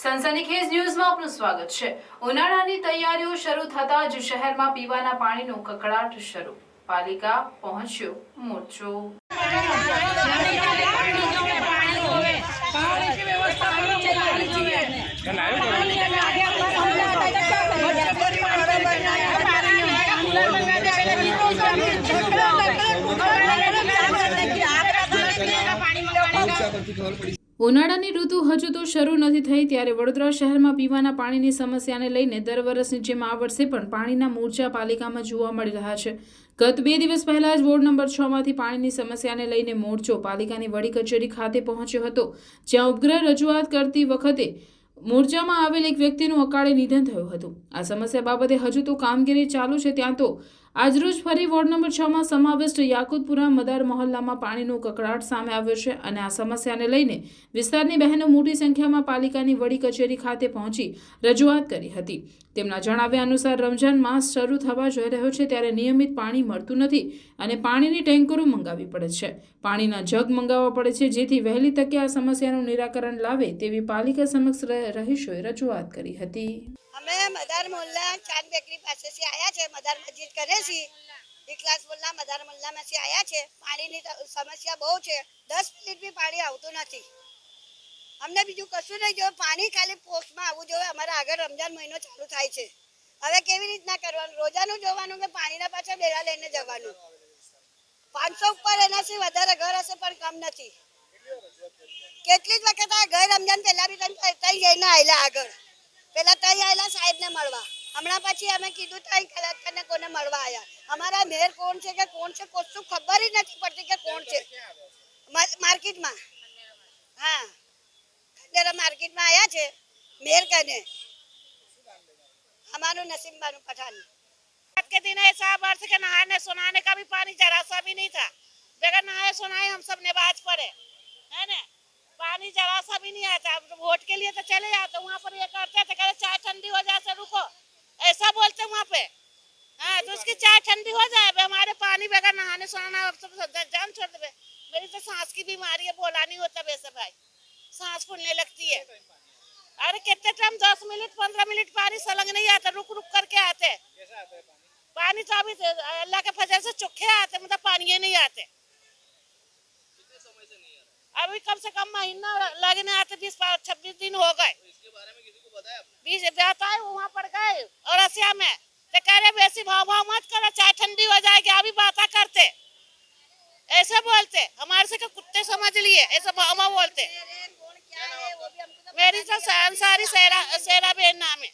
સનસનીખેજ ન્યૂઝમાં આપનું સ્વાગત છે। ઉનાળાની તૈયારીઓ શરૂ થતા જ શહેરમાં પીવાના પાણીનો કકળાટ શરૂ। પાલિકા પહોંચ્યો મોરચો। ઉનાળાની ઋતુ હજુ તો શરૂ નથી થઈ ત્યારે વડોદરા શહેરમાં પીવાના પાણીની સમસ્યાને લઈને દર વર્ષની જેમ આ વર્ષે પણ પાણીના મોરચા પાલિકામાં જોવા મળી રહ્યા છે। ગત 2 દિવસ પહેલા જ વોર્ડ નંબર 6 માંથી પાણીની સમસ્યાને લઈને મોરચો પાલિકાની વડી કચેરી ખાતે પહોંચ્યો હતો, જ્યાં ઉપગ્રહ રજૂઆત કરતી વખતે મોરચામાં આવેલ એક વ્યક્તિનું અકાળે નિધન થયું હતું। આ સમસ્યા બાબતે હજુ તો કામગીરી ચાલુ છે, ત્યાં તો આજરોજ ફરી વોર્ડ નંબર 6 માં સમાવિષ્ટ યાકુતપુરા મદાર મહોલ્લામાં પાણીનો કકળાટ સામે આવ્યો છે અને આ સમસ્યાને લઈને વિસ્તારની બહેનો મોટી સંખ્યામાં પાલિકાની વડી કચેરી ખાતે પહોંચી રજૂઆત કરી હતી। તેમના જણાવ્યા અનુસાર રમઝાન માસ શરૂ થવા જઈ રહ્યો છે ત્યારે નિયમિત પાણી મળતું નથી અને પાણીની ટેન્કરો મંગાવવી પડે છે, પાણીના જગ મંગાવવા પડે છે, જેથી વહેલી તકે આ સમસ્યાનું નિરાકરણ લાવે તેવી પાલિકા સમક્ષ રહીશોએ રજૂઆત કરી હતી। અમે મદાર મોહલ્લા ચાંદ બેકરી પાસેથી આવ્યા છે, મદાર મસ્જિદ કરે છે, ઇખલાસ મોહલ્લા મદાર મોહલ્લામાંથી આવ્યા છે। પાણીની સમસ્યા બહુ છે, 10 મિનિટ બી પાણી આવતું નથી। અમને બીજું કશું નહીં જોઈએ, પાણી ખાલી પોસ્ટમાં આવવું જોઈએ। અમારા આગળ રમજાન મહિનો ચાલુ થાય છે, હવે કેવી રીતના કરવાનું? રોજાનું જોવાનું કે પાણીના પાછળ બેડા લઈને જવાનું? 500 ઉપર એનાથી વધારે ઘર હશે પણ કમ નથી। કેટલી જ વખત આ ગઈ રમજાન પહેલા બી તઈ જઈને આવેલા, આગળ પેલા તઈ આવેલા સાહેબને મળવા, હમણાં પછી અમે કીધું તઈ કલેક્ટરને કોને મળવા આવ્યા। અમારા મેયર કોણ છે કે કોણ છે કશું ખબર જ નથી પડતી કે કોણ છે। માર્કેટમાં, હા, ખંડેરા માર્કેટમાં આવ્યા છે મેયર કને, हमारू नसीम बानू पठान के दिन ऐसा वर्ष के नहाने सुनाने का भी पानी जरा सा भी नहीं था। बगैर नहाए सुनाए हम सब नमाज पढ़े, है ना? पानी जरा सा भी नहीं आता। वोट के लिए तो चले जाते, वहाँ पर ये करते थे, कहते चाय ठंडी हो जाए तो रुको, ऐसा बोलते वहाँ पे। हाँ, तो उसकी चाय ठंडी हो जाए, हमारे पानी बगैर नहाने सुनाना जान छोड़ दे। मेरी तो सांस की बीमारी है, बोला नहीं होता वैसे भाई, सांस फूलने लगती है। अरे कितने टाइम 10 मिनट 15 मिनट पानी सलंग नहीं आता, रुक रुक करके आते। पानी तो अभी अल्लाह के फजल से चुखे आते, मतलब पानी ही नहीं आते। अभी कम से कम महीना लगने आते, 20-26 दिन हो गए। इसके बारे में किसी को बताया आपने? 20 बताए, वहाँ पर गए और रसिया में तो कह रहे वैसी भाव मत करो, चाय ठंडी हो जाएगी, अभी बात करते ऐसे बोलते। हमारे से कुत्ते समझ लिए, ऐसा भाव बोलते। मेरी तो अंसारी सेरा बेन नाम है।